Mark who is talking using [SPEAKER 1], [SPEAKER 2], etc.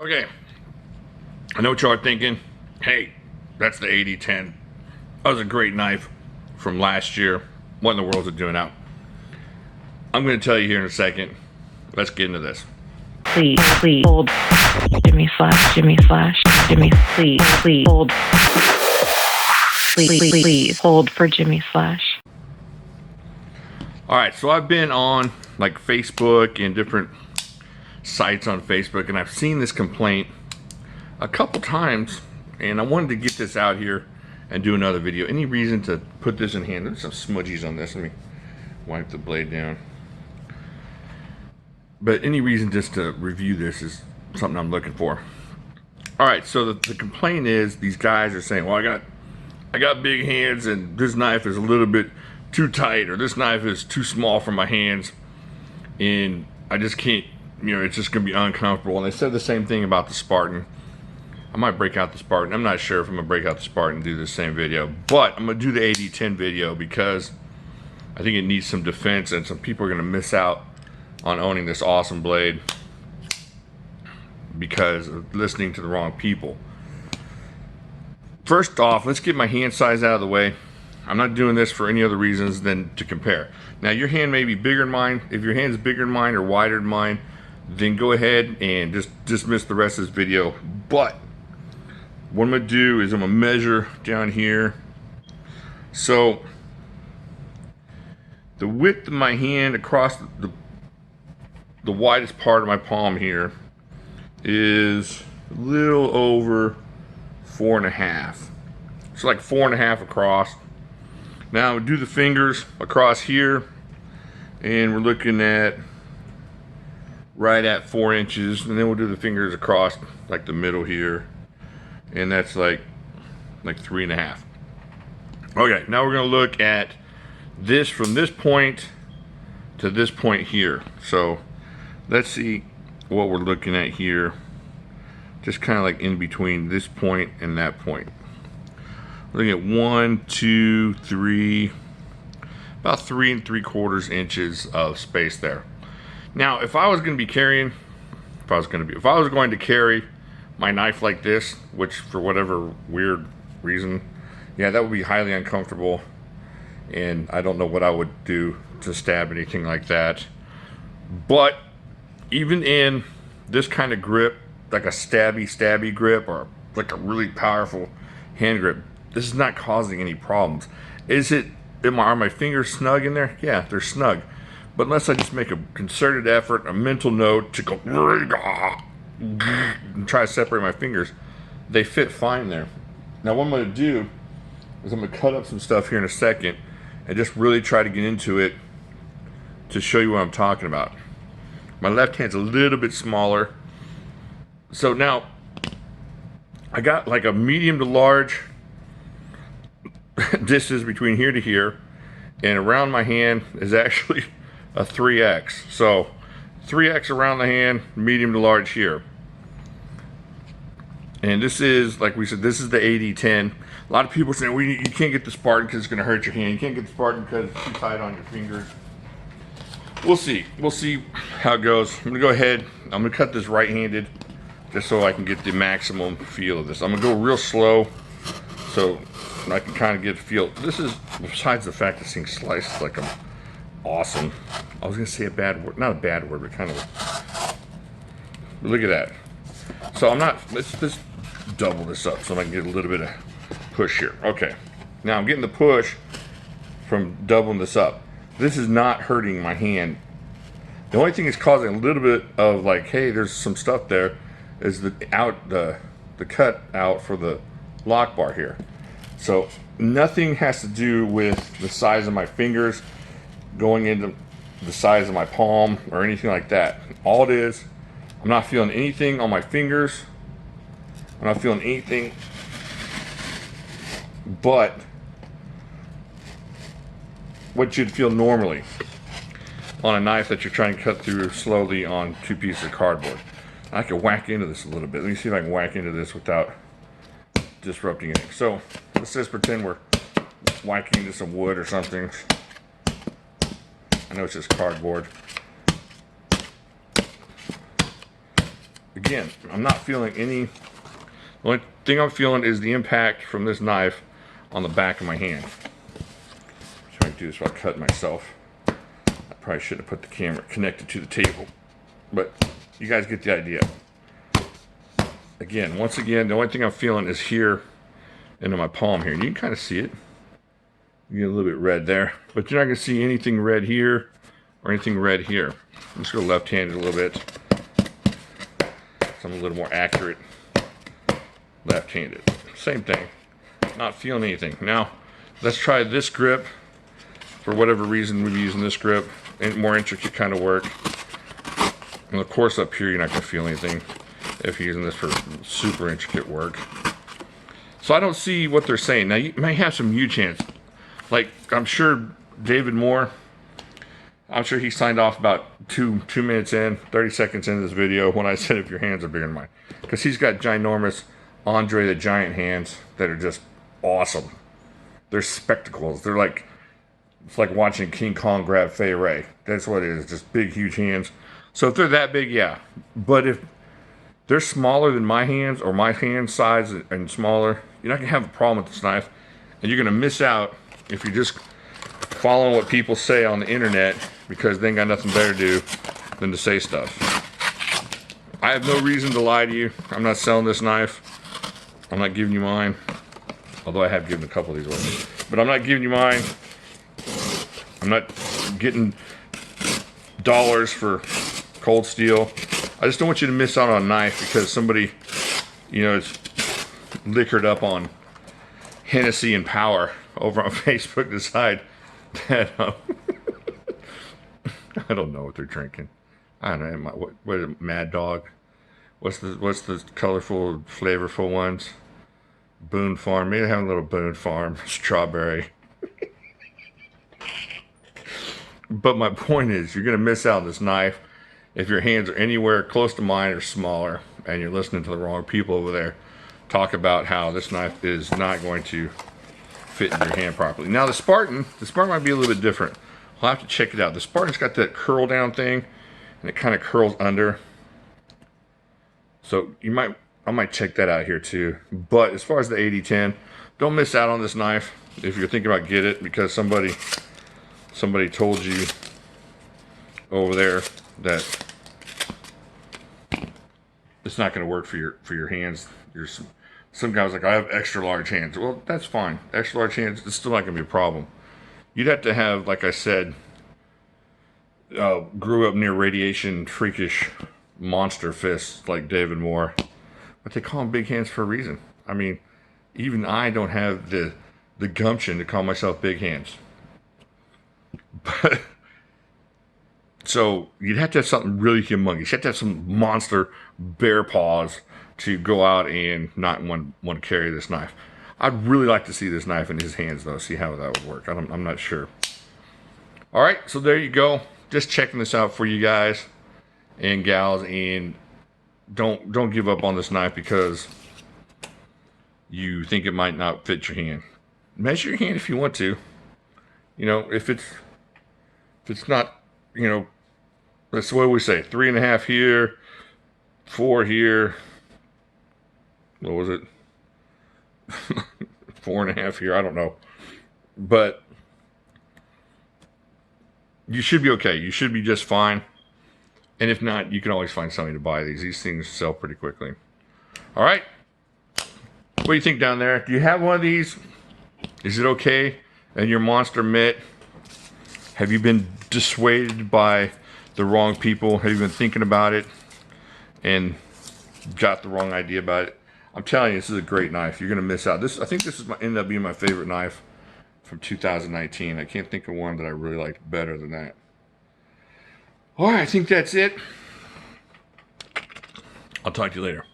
[SPEAKER 1] Okay, I know what y'all are thinking. Hey, that's the AD10. That was a great knife from last year. What in the world is it doing out? I'm going to tell you here in a second. Let's get into this.
[SPEAKER 2] Please hold Jimislash, please hold. Please hold for Jimislash.
[SPEAKER 1] All right, so I've been on like Facebook and different sites on Facebook, and I've seen this complaint a couple times, and I wanted to get this out here and do another video. Any reason to put this in hand? There's some smudgies on this. Let me wipe the blade down. But any reason just to review this is something I'm looking for. All right, so the complaint is these guys are saying, well, I got big hands and this knife is a little bit too tight, or this knife is too small for my hands and I just can't, it's just gonna be uncomfortable. And they said the same thing about the Spartan. I might break out the Spartan. I'm not sure if I'm gonna break out the Spartan and do the same video, but I'm gonna do the AD10 video because I think it needs some defense, and some people are gonna miss out on owning this awesome blade because of listening to the wrong people. First off, let's get my hand size out of the way. I'm not doing this for any other reasons than to compare. Now, your hand may be bigger than mine. If your hand's bigger than mine or wider than mine, then go ahead and just dismiss the rest of this video. But what I'm gonna do is I'm gonna measure down here. So the width of my hand across the widest part of my palm here is a little over 4.5. So like 4.5 across. Now do the fingers across here, and we're looking at right at 4 inches, and then we'll do the fingers across like the middle here, and that's like 3.5. Okay, now we're gonna look at this from this point to this point here. So let's see what we're looking at here, just kind of like in between this point and that point. We're looking at 1, 2, 3, about 3 3/4 inches of space there. Now, if I was going to carry my knife like this, which for whatever weird reason, yeah, that would be highly uncomfortable, and I don't know what I would do to stab anything like that. But even in this kind of grip, like a stabby grip, or like a really powerful hand grip, this is not causing any problems. Are my fingers snug in there? Yeah, they're snug. But unless I just make a concerted effort, a mental note to go and try to separate my fingers, they fit fine there. Now what I'm gonna do is I'm gonna cut up some stuff here in a second and just really try to get into it to show you what I'm talking about. My left hand's a little bit smaller. So now I got like a medium to large distance between here to here, and around my hand is actually a 3x. So 3x around the hand, medium to large here. And this is, like we said, this is the AD10. A lot of people are saying, well, you can't get the Spartan because it's going to hurt your hand. You can't get the Spartan because it's too tight on your fingers. We'll see how it goes. I'm going to go ahead, I'm going to cut this right-handed just so I can get the maximum feel of this. I'm going to go real slow so I can kind of get a feel. This is, besides the fact this thing slices like I'm awesome. I was going to say a bad word, not a bad word, but kind of, but look at that. So let's double this up so I can get a little bit of push here. Okay, now I'm getting the push from doubling this up. This is not hurting my hand. The only thing that's causing a little bit of like, hey, there's some stuff there, is the cut out for the lock bar here. So nothing has to do with the size of my fingers going into the size of my palm or anything like that. All it is, I'm not feeling anything on my fingers. I'm not feeling anything but what you'd feel normally on a knife that you're trying to cut through slowly on 2 pieces of cardboard. I can whack into this a little bit. Let me see if I can whack into this without disrupting anything. So let's just pretend we're whacking into some wood or something. I know it's just cardboard. again, I'm not feeling any. The only thing I'm feeling is the impact from this knife on the back of my hand. I'm trying to do this without cutting myself. I probably should have put the camera connected to the table, but you guys get the idea. Again, once again, the only thing I'm feeling is here into my palm here. And you can kind of see it. You get a little bit red there, but you're not going to see anything red here or anything red here. I'm just going to left-handed a little bit. So I'm a little more accurate left-handed. Same thing. Not feeling anything. Now, let's try this grip. For whatever reason, we're using this grip. And more intricate kind of work. And of course, up here, you're not going to feel anything if you're using this for super intricate work. So I don't see what they're saying. Now, you may have some huge hands. Like, I'm sure David Moore, I'm sure he signed off about two minutes in, 30 seconds into this video when I said if your hands are bigger than mine. Because he's got ginormous Andre the Giant hands that are just awesome. They're spectacles. They're like, it's like watching King Kong grab Fay Ray. That's what it is, just big, huge hands. So if they're that big, yeah. But if they're smaller than my hands, or my hand size and smaller, you're not going to have a problem with this knife. And you're going to miss out if you're just following what people say on the internet, because they ain't got nothing better to do than to say stuff. I have no reason to lie to you. I'm not selling this knife. I'm not giving you mine. Although I have given a couple of these away. But I'm not giving you mine. I'm not getting dollars for cold steel. I just don't want you to miss out on a knife because somebody, you know, is liquored up on Hennessy and Power over on Facebook decide that I don't know what they're drinking. I don't know. What is it, Mad Dog? What's the colorful, flavorful ones? Boone Farm. Maybe they have a little Boone Farm strawberry. But my point is, you're gonna miss out on this knife if your hands are anywhere close to mine or smaller, and you're listening to the wrong people over there talk about how this knife is not going to fit in your hand properly. Now the Spartan might be a little bit different. We'll have to check it out. The Spartan's got that curl down thing, and it kind of curls under. So I might check that out here too. But as far as the AD10, don't miss out on this knife if you're thinking about get it because somebody told you over there that it's not going to work for your hands. Some guy was like, I have extra large hands. Well, that's fine. Extra large hands, it's still not going to be a problem. You'd have to have, like I said, grew up near radiation freakish monster fists like David Moore. But they call them big hands for a reason. I mean, even I don't have the gumption to call myself big hands. But so you'd have to have something really humongous. You have to have some monster bear paws to go out and not want to carry this knife. I'd really like to see this knife in his hands though, see how that would work. I'm not sure. All right, so there you go. Just checking this out for you guys and gals, and don't give up on this knife because you think it might not fit your hand. Measure your hand if you want to. You know, if it's not, you know, that's what we say, 3.5 here, 4 here. What was it? 4.5 here. I don't know, but you should be okay. You should be just fine. And if not, you can always find somebody to buy these. These things sell pretty quickly. All right. What do you think down there? Do you have one of these? Is it okay? And your monster mitt? Have you been dissuaded by the wrong people? Have you been thinking about it and got the wrong idea about it? I'm telling you, this is a great knife. You're going to miss out. I think this is ended up being my favorite knife from 2019. I can't think of one that I really liked better than that. All right, I think that's it. I'll talk to you later.